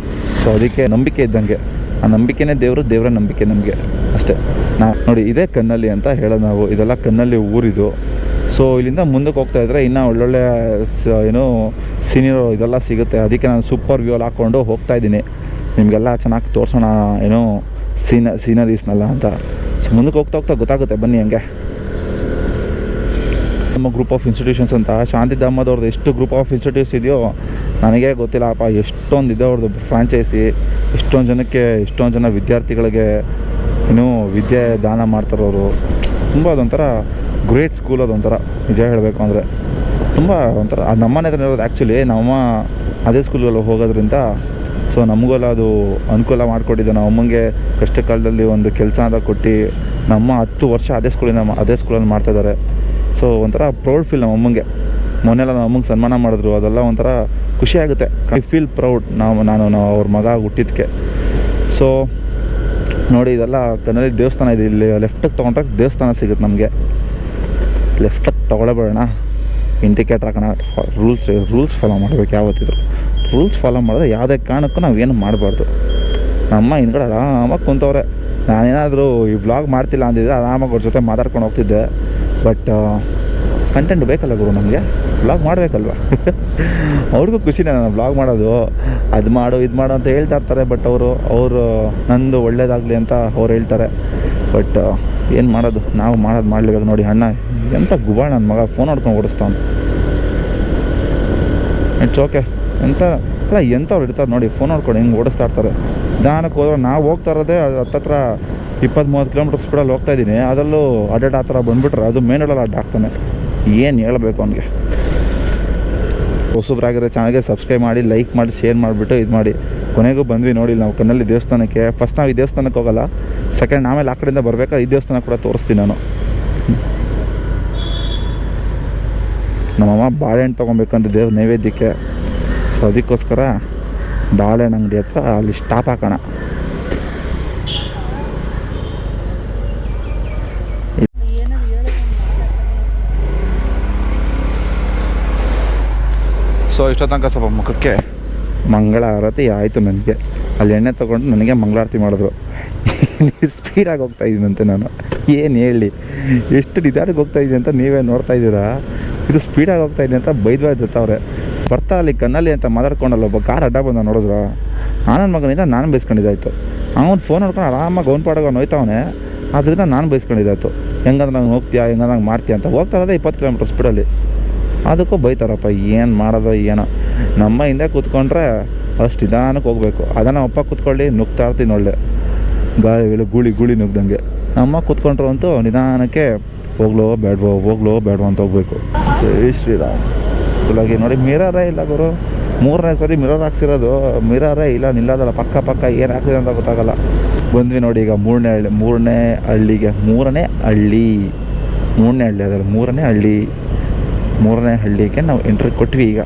ಸೊ ಅದಕ್ಕೆ ನಂಬಿಕೆ ಇದ್ದಂಗೆ. ಆ ನಂಬಿಕೆನೇ ದೇವರ ನಂಬಿಕೆ ನಮಗೆ ಅಷ್ಟೇ. ನೋಡಿ ಇದೇ ಕನ್ನಳ್ಳಿ ಅಂತ ಹೇಳೋದು ನಾವು. ಇದೆಲ್ಲ ಕನ್ನಳ್ಳಿ ಊರಿದು. ಸೊ ಇಲ್ಲಿಂದ ಮುಂದಕ್ಕೆ ಹೋಗ್ತಾ ಇದ್ದರೆ ಇನ್ನೂ ಒಳ್ಳೊಳ್ಳೆ ಸೀನಿಯರ್ ಇದೆಲ್ಲ ಸಿಗುತ್ತೆ. ಅದಕ್ಕೆ ನಾನು ಸೂಪರ್ ವ್ಯೂಲ್ ಹಾಕ್ಕೊಂಡು ಹೋಗ್ತಾಯಿದ್ದೀನಿ. ನಿಮಗೆಲ್ಲ ಚೆನ್ನಾಗಿ ತೋರಿಸೋಣ ಸೀನರೀಸ್ನೆಲ್ಲ ಅಂತ. ಸೊ ಮುಂದಕ್ಕೆ ಹೋಗ್ತಾ ಗೊತ್ತಾಗುತ್ತೆ ಬನ್ನಿ. ಹಂಗೆ ನಮ್ಮ ಗ್ರೂಪ್ ಆಫ್ ಇನ್ಸ್ಟಿಟ್ಯೂಷನ್ಸ್ ಅಂತ ಶಾಂತಿಧಾಮದವ್ರದ್ದು ಎಷ್ಟು ಗ್ರೂಪ್ ಆಫ್ ಇನ್ಸ್ಟಿಟ್ಯೂಟ್ಸ್ ಇದೆಯೋ ನನಗೇ ಗೊತ್ತಿಲ್ಲ ಅಪ್ಪ. ಎಷ್ಟೊಂದು ಇದೆ ಅವ್ರದ್ದು ಫ್ರಾಂಚೈಸಿ. ಎಷ್ಟೊಂದು ಜನ ವಿದ್ಯಾರ್ಥಿಗಳಿಗೆ ಇನ್ನೂ ವಿದ್ಯೆ ದಾನ ಮಾಡ್ತಾರವರು. ತುಂಬ ಅದೊಂಥರ ಗ್ರೇಟ್ ಸ್ಕೂಲ್, ಅದೊಂಥರ ನಿಜ ಹೇಳಬೇಕು ಅಂದರೆ ತುಂಬ ಒಂಥರ. ಅದು ನಮ್ಮನೆ ಹತ್ರ ಇರೋದು. ಆ್ಯಕ್ಚುಲಿ ನಮ್ಮಮ್ಮ ಅದೇ ಸ್ಕೂಲಲ್ಲಿ ಹೋಗೋದ್ರಿಂದ ಸೊ ನಮಗೆಲ್ಲ ಅದು ಅನುಕೂಲ ಮಾಡಿಕೊಟ್ಟಿದ್ದೆ. ನಮ್ಮ ಅಮ್ಮಂಗೆ ಕಷ್ಟ ಕಾಲದಲ್ಲಿ ಒಂದು ಕೆಲಸ ಅಂತ ಕೊಟ್ಟು ನಮ್ಮ 10 ವರ್ಷ ಅದೇ ಸ್ಕೂಲಲ್ಲಿ ಮಾಡ್ತಾಯಿದ್ದಾರೆ. ಸೊ ಒಂಥರ ಪ್ರೌಡ್ ಫೀಲ್ ನಮ್ಮ ಅಮ್ಮಂಗೆ. ಮೊನ್ನೆಲ್ಲ ನಮ್ಮ ಅಮ್ಮಂಗೆ ಸನ್ಮಾನ ಮಾಡಿದ್ರು, ಅದೆಲ್ಲ ಒಂಥರ ಖುಷಿ ಆಗುತ್ತೆ. ಐ ಫೀಲ್ ಪ್ರೌಡ್ ನಾನು ಅವ್ರ ಮಗ ಹುಟ್ಟಿದ್ದಕ್ಕೆ. ಸೊ ನೋಡಿ, ಇದೆಲ್ಲ ಕನ್ನಡಿ ದೇವಸ್ಥಾನ ಇದೆ. ಇಲ್ಲಿ ಲೆಫ್ಟಿಗೆ ತೊಗೊಂಡ್ರೆ ದೇವಸ್ಥಾನ ಸಿಗುತ್ತೆ ನಮಗೆ. ಲೆಫ್ಟಿಗೆ ತೊಗೊಳ್ಳಬೇಡ, ಇಂಡಿಕೇಟ್ರ್ ಹಾಕೋಣ. ರೂಲ್ಸ್ ಫಾಲೋ ಮಾಡಬೇಕು. ಯಾವತ್ತಿದ್ರು ರೂಲ್ಸ್ ಫಾಲೋ ಮಾಡಿದ್ರೆ ಯಾವುದೇ ಕಾರಣಕ್ಕೂ ನಾವೇನು ಮಾಡಬಾರ್ದು. ನಮ್ಮ ಹಿಂದ್ಗಡೆ ಆರಾಮಾಗಿ ಕುಂತವ್ರೆ. ನಾನೇನಾದರೂ ಈ ವ್ಲಾಗ್ ಮಾಡ್ತಿಲ್ಲ ಅಂದಿದ್ರೆ ಆರಾಮಾಗಿ ಅವ್ರ ಜೊತೆ ಮಾತಾಡ್ಕೊಂಡು ಹೋಗ್ತಿದ್ದೆ. ಬಟ್ ಕಂಟೆಂಟ್ ಬೇಕಲ್ಲ ಗುರು, ನಮಗೆ ವ್ಲಾಗ್ ಮಾಡಬೇಕಲ್ವ. ಅವ್ರಿಗೂ ಖುಷಿನೇ ನಾನು ವ್ಲಾಗ್ ಮಾಡೋದು. ಅದು ಮಾಡು ಇದು ಮಾಡು ಅಂತ ಹೇಳ್ತಾ ಇರ್ತಾರೆ. ಬಟ್ ಅವರು ನಂದು ಒಳ್ಳೇದಾಗಲಿ ಅಂತ ಅವ್ರು ಹೇಳ್ತಾರೆ. ಬಟ್ ಏನು ಮಾಡೋದು, ನಾವು ಮಾಡಲೇಬೇಕು. ನೋಡಿ ಅಣ್ಣ ಎಂಥ ಗುಬಾಳ ನನ್ನ ಮಗ ಫೋನ್ ಹೊಡ್ಕೊಂಡು ಓಡಿಸ್ತಾನೆ. It's okay. ಎಂಥವ್ರು ಇರ್ತಾರೆ ನೋಡಿ, ಫೋನ್ ನೋಡ್ಕೊಂಡು ಹಿಂಗೆ ಓಡಿಸ್ತಾ ಇರ್ತಾರೆ. ನಿಧಾನಕ್ಕೆ ಹೋದ್ರೆ ನಾವು ಹೋಗ್ತಾ ಇರೋದೇ ಹತ್ತತ್ರ 20-30 ಕಿಲೋಮೀಟರ್ ಸ್ಪೀಡಲ್ಲಿ ಹೋಗ್ತಾಯಿದ್ದೀನಿ. ಅದರಲ್ಲೂ ಅಡ್ಡಾಡ್ ಆ ಥರ ಬಂದುಬಿಟ್ರೆ ಅದು ಮೇನ್ ರೋಡಲ್ಲಿ ಅಡ್ಡಾಗ್ತಾನೆ. ಏನು ಹೇಳಬೇಕು ಅವನಿಗೆ. ಹೊಸಬ್ರಾಗಿರೋ ಚಾನಲ್ಗೆ ಸಬ್ಸ್ಕ್ರೈಬ್ ಮಾಡಿ, ಲೈಕ್ ಮಾಡಿ, ಶೇರ್ ಮಾಡಿಬಿಟ್ಟು ಇದು ಮಾಡಿ. ಕೊನೆಗೂ ಬಂದ್ವಿ ನೋಡಿ ನಾವು ಕಣ್ಣಲ್ಲಿ ದೇವಸ್ಥಾನಕ್ಕೆ. ಫಸ್ಟ್ ನಾವು ಈ ದೇವಸ್ಥಾನಕ್ಕೆ ಹೋಗೋಲ್ಲ, ಸೆಕೆಂಡ್ ಆಮೇಲೆ ಆ ಕಡೆಯಿಂದ ಬರಬೇಕಾದ್ರೆ ಈ ದೇವಸ್ಥಾನ ಕೂಡ ತೋರಿಸ್ತೀನಿ ನಾನು. ನಮ್ಮಮ್ಮ ಬಾಳೆಹಣ್ಣು ತೊಗೊಬೇಕಂತ ದೇವ್ರ ನೈವೇದ್ಯಕ್ಕೆ. ಸೊ ಅದಕ್ಕೋಸ್ಕರ ಬಾಳೆಹಣ್ಣು ಅಂಗಡಿ ಹತ್ರ ಅಲ್ಲಿ ಸ್ಟಾಪ್ ಹಾಕೋಣ. ಸೊ ಇಷ್ಟೋ ತನಕ ಸ್ವಲ್ಪ ಮುಖಕ್ಕೆ ಮಂಗಳಾರತಿ ಆಯಿತು ನನಗೆ. ಅಲ್ಲಿ ಎಣ್ಣೆ ತೊಗೊಂಡು ನನಗೆ ಮಂಗಳಾರತಿ ಮಾಡಿದ್ರು. ಸ್ಪೀಡಾಗಿ ಹೋಗ್ತಾಯಿದ್ದೀನಂತೆ ನಾನು. ಏನು ಹೇಳಿ, ಎಷ್ಟು ನಿಧಾನಕ್ಕೆ ಹೋಗ್ತಾಯಿದ್ದೀನಿ ಅಂತ ನೀವೇ ನೋಡ್ತಾ ಇದ್ದೀರಾ. ಇದು ಸ್ಪೀಡಾಗಿ ಹೋಗ್ತಾಯಿದ್ದೀನಿ ಅಂತ ಬೈದ್ವಾಯ್ತವ್ರೆ. ಬರ್ತಾ ಅಲ್ಲಿ ಕಣ್ಣಲ್ಲಿ ಅಂತ ಮಾತಾಡ್ಕೊಂಡಲ್ಲ ಒಬ್ಬ ಕಾರ್ ಅಡ್ಡ ಬಂದ ನೋಡಿದ್ರು. ನನ್ನ ಮಗನಿಂದ ನಾನು ಬೈಸ್ಕೊಂಡಿದ್ದಾಯ್ತು. ಅವನು ಫೋನ್ ನೋಡ್ಕೊಂಡು ಆರಾಮಾಗಿ ಅವ್ನು ಪಾಡೋಗಿ ಅವ್ನು ಹೋಯ್ತವನೆ. ಅದರಿಂದ ನಾನು ಬೈಸ್ಕೊಂಡಿದ್ದಾಯ್ತು. ಹೆಂಗಂದ್ರೆ ನಂಗೆ ಹೋಗ್ತೀಯಾ, ಹೆಂಗಂದ್ರೆ ನಂಗೆ ಮಾಡ್ತೀಯ ಅಂತ. ಹೋಗ್ತಾ ಇರೋದೇ 20 ಕಿಲೋಮೀಟರ್ ಸ್ಪೀಡಲ್ಲಿ. ಅದಕ್ಕೂ ಬೈತಾರಪ್ಪ. ಏನು ಮಾಡೋದು ಏನೋ. ನಮ್ಮ ಹಿಂದೆ ಕೂತ್ಕೊಂಡ್ರೆ ಅಷ್ಟು ನಿಧಾನಕ್ಕೆ ಹೋಗಬೇಕು. ಅದನ್ನು ಅಪ್ಪ ಕೂತ್ಕೊಳ್ಳಿ ನುಗ್ತಾ ಇರ್ತೀನಿ ಒಳ್ಳೆ ಗಾಳಿ ಗೂಳಿ ನುಗ್ದಂಗೆ. ನಮ್ಮ ಕೂತ್ಕೊಂಡ್ರು ಅಂತೂ ನಿಧಾನಕ್ಕೆ ಹೋಗ್ಲೋ ಬೇಡವೋ ಅಂತ ಹೋಗ್ಬೇಕು. ಜೈ ಶ್ರೀರಾಮ್. ಹಾಗೆ ನೋಡಿ, ಮಿರರೇ ಇಲ್ಲ ಗುರು. 3ನೇ ಸರಿ ಮಿರರ್ ಹಾಕ್ಸಿರೋದು. ಮಿರರೇ ಇಲ್ಲ, ನಿಲ್ಲೋದಲ್ಲ. ಪಕ್ಕ ಏನು ಹಾಕ್ಸಿದೆ ಅಂತ ಗೊತ್ತಾಗಲ್ಲ. ಬಂದ್ವಿ ನೋಡಿ ಈಗ ಮೂರನೇ ಹಳ್ಳಿಗೆ ನಾವು ಎಂಟ್ರಿ ಕೊಟ್ವಿ. ಈಗ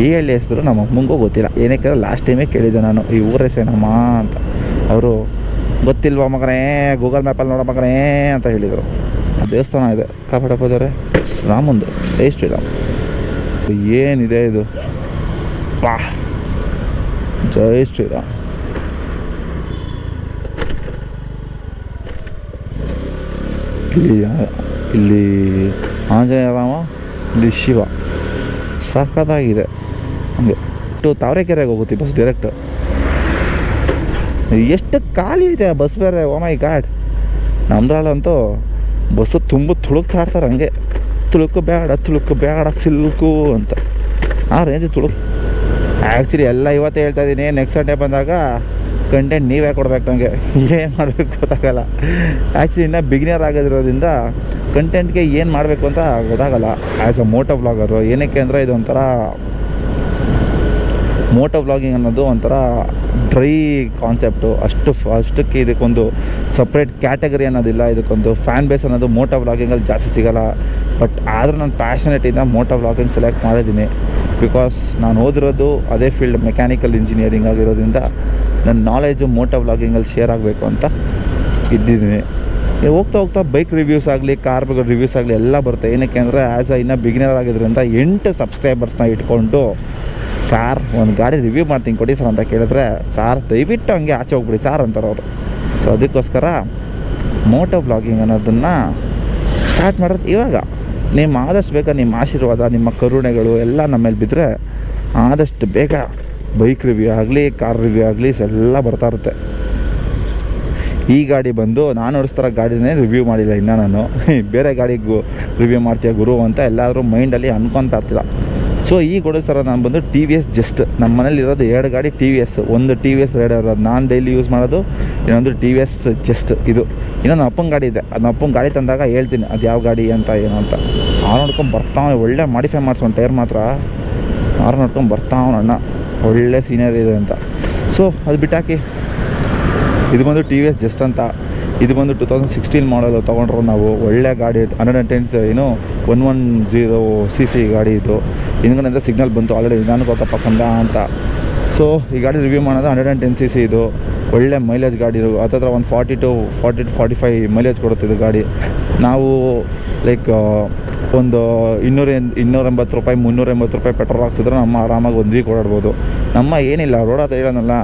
ಈ ಹಳ್ಳಿ ಹೆಸರು ನಮ್ಮ ಅಮ್ಮಂಗೂ ಗೊತ್ತಿಲ್ಲ. ಏನಕ್ಕೆ ಲಾಸ್ಟ್ ಟೈಮೇ ಕೇಳಿದ್ದೆ ನಾನು, ಈ ಊರ ಹೆಸರೇನಮ್ಮ ಅಂತ. ಅವರು ಗೊತ್ತಿಲ್ವ ಮಗನೇ, ಗೂಗಲ್ ಮ್ಯಾಪಲ್ಲಿ ನೋಡೋ ಮಗನೇ ಅಂತ ಹೇಳಿದರು. ದೇವಸ್ಥಾನ ಇದೆ ಕಾಪಾಡಪ್ಪದವ್ರೆ, ರಾಮಂದು. ಜೈ ಶ್ರೀರಾಮ್. ಏನಿದೆ ಇದು, ಪಾ ಜೈ ಶ್ರೀರಾಮ್. ಇಲ್ಲಿ ಆಂಜನೇಯ ರಾಮ, ಇಲ್ಲಿ ಶಿವ. ಸಖತ್ತಾಗಿದೆ. ಹಂಗೆ ತಾವರೆಕೆರೆಗೆ ಹೋಗುತ್ತೆ ಬಸ್ ಡೈರೆಕ್ಟು. ಎಷ್ಟು ಖಾಲಿ ಇದೆ ಬಸ್ ಬೇರೆ. ಓ ಮೈ ಗಾಡ್. ನಮ್ದ್ರಲ್ಲಂತೂ ಬಸ್ಸು ತುಂಬ ತುಳುಕ್ತಾ ಇರ್ತಾರೆ. ಹಂಗೆ ತುಳುಕು ಬೇಡ ಸಿಲ್ಕು ಅಂತ ಆ ರೇಂಜ್ ತುಳುಕು. ಆ್ಯಕ್ಚುಲಿ ಎಲ್ಲ ಇವತ್ತೇ ಹೇಳ್ತಾ ಇದ್ದೀನಿ. ನೆಕ್ಸ್ಟ್ ಸಂಡೇ ಬಂದಾಗ ಕಂಟೆಂಟ್ ನೀವೇ ಕೊಡ್ಬೇಕು. ನನಗೆ ಏನು ಮಾಡಬೇಕು ಗೊತ್ತಾಗಲ್ಲ. ಆ್ಯಕ್ಚುಲಿ ಇನ್ನೂ ಬಿಗಿನರ್ ಆಗೋದಿರೋದ್ರಿಂದ ಕಂಟೆಂಟ್ಗೆ ಏನು ಮಾಡಬೇಕು ಅಂತ ಗೊತ್ತಾಗಲ್ಲ. As a moto vlogger. ಏನಕ್ಕೆ ಅಂದರೆ ಇದೊಂಥರ ಮೋಟೋ ವ್ಲಾಗಿಂಗ್ ಅನ್ನೋದು ಒಂಥರ ಡ್ರೈ ಕಾನ್ಸೆಪ್ಟು. ಅಷ್ಟಕ್ಕೆ ಇದಕ್ಕೊಂದು ಸಪ್ರೇಟ್ ಕ್ಯಾಟಗರಿ ಅನ್ನೋದಿಲ್ಲ. ಇದಕ್ಕೊಂದು ಫ್ಯಾನ್ ಬೇಸ್ ಅನ್ನೋದು ಮೋಟೋ ವ್ಲಾಗಿಂಗಲ್ಲಿ ಜಾಸ್ತಿ ಸಿಗೋಲ್ಲ. ಬಟ್ ಆದರೂ ನಾನು ಪ್ಯಾಷನೇಟಿಂದ ಮೋಟೋ ವ್ಲಾಗಿಂಗ್ ಸೆಲೆಕ್ಟ್ ಮಾಡಿದ್ದೀನಿ. ಬಿಕಾಸ್ ನಾನು ಓದಿರೋದು ಅದೇ ಫೀಲ್ಡ್, ಮೆಕ್ಯಾನಿಕಲ್ ಇಂಜಿನಿಯರಿಂಗ್ ಆಗಿರೋದ್ರಿಂದ ನನ್ನ ನಾಲೆಜು ಮೋಟೋ ವ್ಲಾಗಿಂಗಲ್ಲಿ ಶೇರ್ ಆಗಬೇಕು ಅಂತ ಇದ್ದಿದ್ದೀನಿ. ಹೋಗ್ತಾ ಬೈಕ್ ರಿವ್ಯೂಸ್ ಆಗಲಿ, ಕಾರ್ ಬಗ್ಗೆ ರಿವ್ಯೂಸ್ ಆಗಲಿ ಎಲ್ಲ ಬರುತ್ತೆ. ಏನಕ್ಕೆ ಅಂದರೆ ಆ್ಯಸ್ ಇನ್ನೂ ಬಿಗಿನರ್ ಆಗಿದ್ದರಿಂದ 8 ಸಬ್ಸ್ಕ್ರೈಬರ್ಸ್ನ ಇಟ್ಕೊಂಡು, ಸಾರ್ ಒಂದು ಗಾಡಿ ರಿವ್ಯೂ ಮಾಡ್ತೀನಿ ಕೊಡಿ ಸರ್ ಅಂತ ಕೇಳಿದ್ರೆ, ಸಾರ್ ದಯವಿಟ್ಟು ಹಂಗೆ ಆಚೆ ಹೋಗ್ಬಿಡಿ ಸಾರ್ ಅಂತಾರೆ ಅವರು. ಸೊ ಅದಕ್ಕೋಸ್ಕರ ಮೋಟೋ ವ್ಲಾಗಿಂಗ್ ಅನ್ನೋದನ್ನು ಸ್ಟಾರ್ಟ್ ಮಾಡೋದು ಇವಾಗ. ನಿಮ್ಮ ಆದಷ್ಟು ಬೇಗ ನಿಮ್ಮ ಆಶೀರ್ವಾದ, ನಿಮ್ಮ ಕರುಣೆಗಳು ಎಲ್ಲ ನಮ್ಮ ಮೇಲೆ ಬಿದ್ದರೆ ಆದಷ್ಟು ಬೇಗ ಬೈಕ್ ರಿವ್ಯೂ ಆಗಲಿ, ಕಾರ್ ರಿವ್ಯೂ ಆಗಲಿ ಎಲ್ಲ ಬರ್ತಾ ಇರುತ್ತೆ. ಈ ಗಾಡಿ ಬಂದು ನಾನು ಓಡಿಸ್ತಾರೋ ಗಾಡಿನೇ ರಿವ್ಯೂ ಮಾಡಿಲ್ಲ ಇನ್ನೂ. ನಾನು ಬೇರೆ ಗಾಡಿಗೂ ರಿವ್ಯೂ ಮಾಡ್ತೀಯ ಗುರು ಅಂತ ಎಲ್ಲಾದರೂ ಮೈಂಡಲ್ಲಿ ಅನ್ಕೊತಾ ಇರ್ತಿಲ್ಲ. ಸೊ ಈಗ ಓಡಿಸ್ತಾರ ನಾನು ಬಂದು ಟಿ ವಿ ಎಸ್ ಜಸ್ಟ್ ನಮ್ಮ ಮನೇಲಿ ಇರೋದು 2 ಗಾಡಿ ಟಿ ವಿ ಎಸ್, ಒಂದು ಟಿ ವಿ ಎಸ್ ರೈಡರ್ ಅದು ನಾನು ಡೈಲಿ ಯೂಸ್ ಮಾಡೋದು, ಇನ್ನೊಂದು ಟಿ ವಿ ಎಸ್ ಜಸ್ಟ್ ಇದು. ಇನ್ನೊಂದು ಅಪ್ಪನ ಗಾಡಿ ಇದೆ, ಅದು ಅಪ್ಪನ ಗಾಡಿ ತಂದಾಗ ಹೇಳ್ತೀನಿ ಅದು ಯಾವ ಗಾಡಿ ಅಂತ ಏನು ಅಂತ. ಆರು ನೋಡ್ಕೊಂಡು ಬರ್ತಾವೆ, ಒಳ್ಳೆ ಮಾಡಿಫೈ ಮಾಡ್ಸೋಣ ಟೈರ್ ಮಾತ್ರ, ಆರು ನೋಡ್ಕೊಂಡು ಬರ್ತಾವನ ಅಣ್ಣ, ಒಳ್ಳೆ ಸೀನಿಯರ್ ಇದೆ ಅಂತ. ಸೊ ಅದು ಬಿಟ್ಟಾಕಿ ಇದು ಬಂದು ಟಿ ವಿ ಎಸ್ ಜಸ್ಟ್ ಅಂತ. ಇದು ಬಂದು 2016 ಮಾಡಲು ತೊಗೊಂಡ್ರು ನಾವು. ಒಳ್ಳೆ ಗಾಡಿ, 110 ಏನು 110 cc ಗಾಡಿ ಇದು. ಹಿಂದ್ಗಡೆಯಿಂದ ಸಿಗ್ನಲ್ ಬಂತು ಆಲ್ರೆಡಿ ನಿಧಾನಕ್ಕೆ ಹೋಗಪ್ಪ ಕಂದ ಅಂತ. ಸೊ ಈ ಗಾಡಿ ರಿವ್ಯೂ ಮಾಡೋದು 110 cc ಇದು. ಒಳ್ಳೆ ಮೈಲೇಜ್ ಗಾಡಿ ಇದು, ಹತ್ತತ್ರ ಒಂದು 40-45 ಮೈಲೇಜ್ ಕೊಡುತ್ತೆ ಇದು ಗಾಡಿ. ನಾವು ಲೈಕ್ ಒಂದು 280 ರೂಪಾಯಿ 380 ರೂಪಾಯಿ ಪೆಟ್ರೋಲ್ ಹಾಕ್ಸಿದ್ರೆ ನಮ್ಮ ಆರಾಮಾಗಿ ಒಂದು ವೀಕ್ ಓಡಾಡ್ಬೋದು. ನಮ್ಮ ಏನಿಲ್ಲ ರೋಡ್ ಹತ್ರ ಹೇಳೋನಲ್ಲ,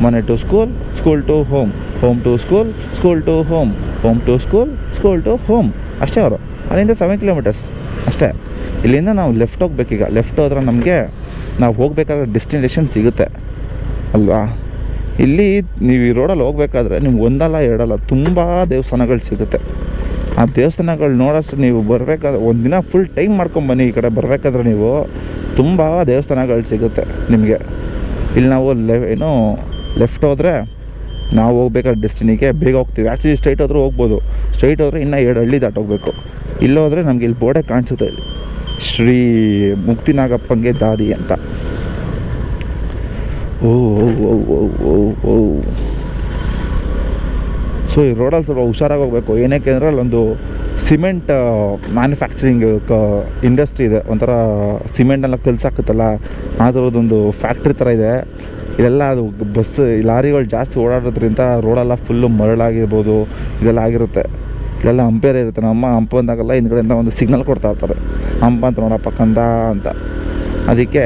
ಮನೆ to school, school to home, home to school, school to home, home to school, school to home ಅಷ್ಟೇ. ಅವರು ಅಲ್ಲಿಂದ 7 ಕಿಲೋಮೀಟರ್ಸ್ ಅಷ್ಟೇ. ಇಲ್ಲಿಂದ ನಾವು ಲೆಫ್ಟ್ ಹೋಗ್ಬೇಕೀಗ. ಲೆಫ್ಟ್ ಹೋದ್ರೆ ನಮಗೆ ನಾವು ಹೋಗಬೇಕಾದ್ರೆ ಡೆಸ್ಟಿನೇಷನ್ ಸಿಗುತ್ತೆ ಅಲ್ವಾ. ಇಲ್ಲಿ ನೀವು ಈ ರೋಡಲ್ಲಿ ಹೋಗ್ಬೇಕಾದ್ರೆ ನಿಮ್ಗೆ ಒಂದಲ್ಲ ಎರಡಲ್ಲ ತುಂಬ ದೇವಸ್ಥಾನಗಳು ಸಿಗುತ್ತೆ. ಆ ದೇವಸ್ಥಾನಗಳು ನೋಡೋಷ್ಟು ನೀವು ಬರಬೇಕಾದ್ರೆ ಒಂದಿನ ಫುಲ್ ಟೈಮ್ ಮಾಡ್ಕೊಂಬನ್ನಿ. ಈ ಕಡೆ ಬರಬೇಕಾದ್ರೆ ನೀವು ತುಂಬ ದೇವಸ್ಥಾನಗಳು ಸಿಗುತ್ತೆ ನಿಮಗೆ. ಇಲ್ಲಿ ನಾವು ಏನು ಲೆಫ್ಟ್ ಹೋದರೆ ನಾವು ಹೋಗ್ಬೇಕಾದ್ರೆ ಡೆಸ್ಟಿನಿಗೆ ಬೇಗ ಹೋಗ್ತೀವಿ. ಆ್ಯಕ್ಚುಲಿ ಸ್ಟ್ರೈಟ್ ಹೋದ್ರೂ ಹೋಗ್ಬೋದು, ಸ್ಟ್ರೈಟ್ ಹೋದರೆ ಇನ್ನೂ 2 ಹಳ್ಳಿ ದಾಟೋಗ್ಬೇಕು. ಇಲ್ಲೋದ್ರೆ ನಮಗೆ ಇಲ್ಲಿ ಬೋರ್ಡೆ ಕಾಣಿಸುತ್ತೆ, ಶ್ರೀ ಮುಕ್ತಿನಾಗಪ್ಪಂಗೆ ದಾರಿ ಅಂತ. ಓ ಓ ಓ ಓ ಓ. ಸೊ ಈ ರೋಡಲ್ಲಿ ಸ್ವಲ್ಪ ಹುಷಾರಾಗಿ ಹೋಗಬೇಕು. ಏನಕ್ಕೆ ಅಂದರೆ ಅಲ್ಲೊಂದು ಸಿಮೆಂಟ್ ಮ್ಯಾನುಫ್ಯಾಕ್ಚರಿಂಗ್ ಇಂಡಸ್ಟ್ರಿ ಇದೆ, ಒಂಥರ ಸಿಮೆಂಟೆಲ್ಲ ಕಲ್ಸಾಕತ್ತಲ್ಲ ಆ ಥರದ್ದೊಂದು ಫ್ಯಾಕ್ಟ್ರಿ ಥರ ಇದೆ. ಇಲ್ಲೆಲ್ಲ ಅದು ಬಸ್ ಲಾರಿಗಳು ಜಾಸ್ತಿ ಓಡಾಡೋದ್ರಿಂದ ರೋಡೆಲ್ಲ ಫುಲ್ಲು ಮರಳಾಗಿರ್ಬೋದು, ಇದೆಲ್ಲ ಆಗಿರುತ್ತೆ. ಇಲ್ಲೆಲ್ಲ ಅಂಪೇರ್ ಇರುತ್ತೆ. ನಮ್ಮ ಹಂಪ ಅಂದಾಗೆಲ್ಲ ಹಿಂದ್ಗಡೆಯಿಂದ ಒಂದು ಸಿಗ್ನಲ್ ಕೊಡ್ತಾ ಇರ್ತಾರೆ, ಹಂಪ ಅಂತ ನೋಡಪ್ಪ ಕಂದ ಅಂತ. ಅದಕ್ಕೆ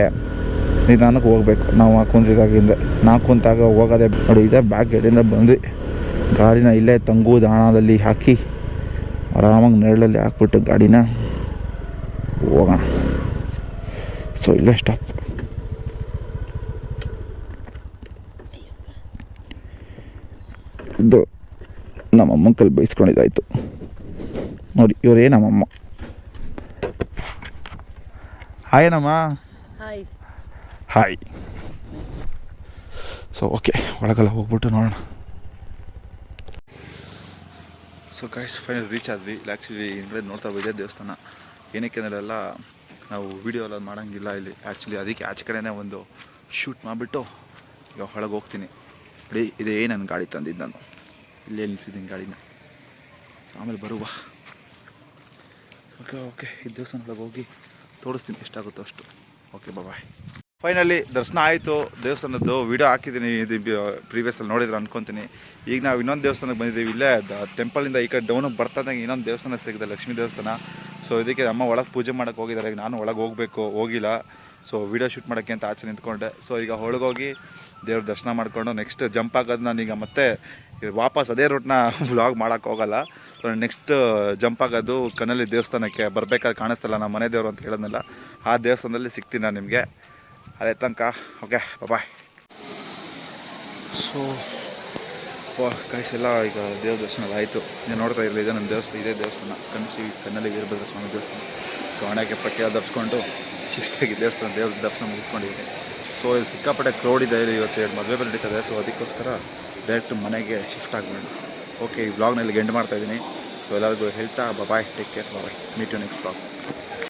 ನಿಧಾನಕ್ಕೆ ಹೋಗ್ಬೇಕು. ನಾವು ಕುಂತಿದ್ದಾಗಿಂದ ನಾವು ಕುಂತಾಗ ಹೋಗೋದೇ ನೋಡಿ. ಇದೇ ಬ್ಯಾಕ್ ಗೇಟಿಂದ ಬಂದ್ವಿ, ಗಾಡಿನ ಇಲ್ಲೇ ತಂಗು ದಾಣದಲ್ಲಿ ಹಾಕಿ ಆರಾಮಾಗಿ ನೆರಳಲ್ಲಿ ಹಾಕ್ಬಿಟ್ಟು ಗಾಡಿನ ಹೋಗೋಣ. ಸೊ ಇಲ್ಲೇ ಸ್ಟಾಪ್. ಇದು ನಮ್ಮಮ್ಮನ ಕೈಲಿ ಬೈಸ್ಕೊಂಡಿದ್ದಾಯಿತು ನೋಡಿ. ಇವರೇ ನಮ್ಮಮ್ಮ. ಹಾಯ್ ನಮ್ಮ ಹಾಯ್. ಸೊ ಓಕೆ, ಒಳಗೆಲ್ಲ ಹೋಗ್ಬಿಟ್ಟು ನೋಡೋಣ. ಸೊ ಗೈಸ್ ಫೈನಲ್ ರೀಚ್ ಆದ್ವಿ. ಇಲ್ಲಿ ಆ್ಯಕ್ಚುಲಿ ಹಿಂದ್ಗಡೆ ನೋಡ್ತಾ ಇದ್ದೆ ದೇವಸ್ಥಾನ. ಏನಕ್ಕೆ ಅಂದರೆಲ್ಲ ನಾವು ವೀಡಿಯೋ ಎಲ್ಲ ಮಾಡೋಂಗಿಲ್ಲ ಇಲ್ಲಿ ಆ್ಯಕ್ಚುಲಿ. ಅದಕ್ಕೆ ಆಚೆ ಕಡೆನೇ ಒಂದು ಶೂಟ್ ಮಾಡಿಬಿಟ್ಟು ಈಗ ಹೊಳಗೆ ಹೋಗ್ತೀನಿ. ನೋಡಿ ಇದೇ ನನ್ನ ಗಾಡಿ ತಂದಿದ್ದು ನಾನು, ಇಲ್ಲೇ ನಿಲ್ಸಿದ್ದೀನಿ ಗಾಡಿನ. ಸೊ ಆಮೇಲೆ ಬರುವ. ಓಕೆ ಓಕೆ, ಈ ದೇವಸ್ಥಾನಕ್ಕೆ ಹೋಗಿ ತೋರಿಸ್ತೀನಿ ಎಷ್ಟಾಗುತ್ತೋ ಅಷ್ಟು. Okay bye. ಫೈನಲಿ ದರ್ಶನ ಆಯಿತು ದೇವಸ್ಥಾನದ್ದು. ವೀಡಿಯೋ ಹಾಕಿದ್ದೀನಿ, ಇದು ಪ್ರೀವಿಯಸ್ಸಲ್ಲಿ ನೋಡಿದ್ರೆ ಅನ್ಕೊತೀನಿ. ಈಗ ನಾವು ಇನ್ನೊಂದು ದೇವಸ್ಥಾನಕ್ಕೆ ಬಂದಿದ್ದೀವಿ. ಇಲ್ಲೇ ಟೆಂಪಲಿಂದ ಈ ಕಡೆ ಡೌನಿಗೆ ಬರ್ತಾದಂಗೆ ಇನ್ನೊಂದು ದೇವಸ್ಥಾನ ಸಿಗುತ್ತೆ, ಲಕ್ಷ್ಮೀ ದೇವಸ್ಥಾನ. ಸೊ ಇದಕ್ಕೆ ಅಮ್ಮ ಒಳಗೆ ಪೂಜೆ ಮಾಡೋಕ್ಕೆ ಹೋಗಿದ್ದಾರೆ. ಈಗ ನಾನು ಒಳಗೆ ಹೋಗಬೇಕು, ಹೋಗಿಲ್ಲ. ಸೊ ವೀಡಿಯೋ ಶೂಟ್ ಮಾಡೋಕ್ಕೆ ಅಂತ ಆಚೆ ನಿಂತ್ಕೊಂಡೆ. ಸೊ ಈಗ ಒಳಗೋಗಿ ದೇವ್ರ ದರ್ಶನ ಮಾಡಿಕೊಂಡು ನೆಕ್ಸ್ಟ್ ಜಂಪ್ ಆಗೋದು. ನಾನೀಗ ಮತ್ತೆ ವಾಪಸ್ ಅದೇ ರೂಟ್ನ ವ್ಲಾಗ್ ಮಾಡೋಕ್ಕೆ ಹೋಗಲ್ಲ. ಸೊ ನೆಕ್ಸ್ಟ್ ಜಂಪ್ ಆಗೋದು ಕಣ್ಣಲ್ಲಿ ದೇವಸ್ಥಾನಕ್ಕೆ ಬರಬೇಕಾದ್ರೆ ಕಾಣಿಸ್ತಲ್ಲ ನಮ್ಮ ಮನೆ ದೇವರು ಅಂತ ಹೇಳಿದ್ನಲ್ಲ, ಆ ದೇವಸ್ಥಾನದಲ್ಲಿ ಸಿಗ್ತೀನಿ ನಾನು ನಿಮಗೆ. ಅದೇ ತನಕ ಓಕೆ ಬಾಯ್. ಸೊ ಕಾಯ್ಸ್ ಎಲ್ಲ ಈಗ ದೇವ್ರ ದರ್ಶನ ಆಯಿತು. ನೀವು ನೋಡ್ತಾ ಇರಲಿ, ಇದೆ ನಮ್ಮ ದೇವಸ್ಥಾನ, ಇದೇ ದೇವಸ್ಥಾನ ಕಣ್ಣಲ್ಲಿ ವೀರಭದ್ರ ಸ್ವಾಮಿ ದೇವಸ್ಥಾನ. ಸೊ ಹಣಕ್ಕೆ ಪಟ್ಟಿಯ ಧರಿಸ್ಕೊಂಡು ಶಿಸ್ತಾಗಿ ದೇವ್ರ ದರ್ಶನ ಮುಗಿಸ್ಕೊಂಡಿದ್ದೀನಿ. ಸೊ ಇಲ್ಲಿ ಸಿಕ್ಕಾಪಟ್ಟೆ ಕ್ರೌಡ್ ಇದೆ. ಇಲ್ಲಿ ಇವತ್ತು 2 ಮದುವೆ ನಡೀತದೆ. ಸೊ ಅದಕ್ಕೋಸ್ಕರ ಡೈರೆಕ್ಟ್ ಮನೆಗೆ ಶಿಫ್ಟ್ ಆಗಬೇಡ. ಓಕೆ, ಈ ವ್ಲಾಗ್ನಲ್ಲಿ ಎಂಡ್ ಮಾಡ್ತಾಯಿದ್ದೀನಿ. ಸೊ ಎಲ್ಲರಿಗೂ ಹೇಳ್ತಾ bye, take care, bye, meet you next vlog.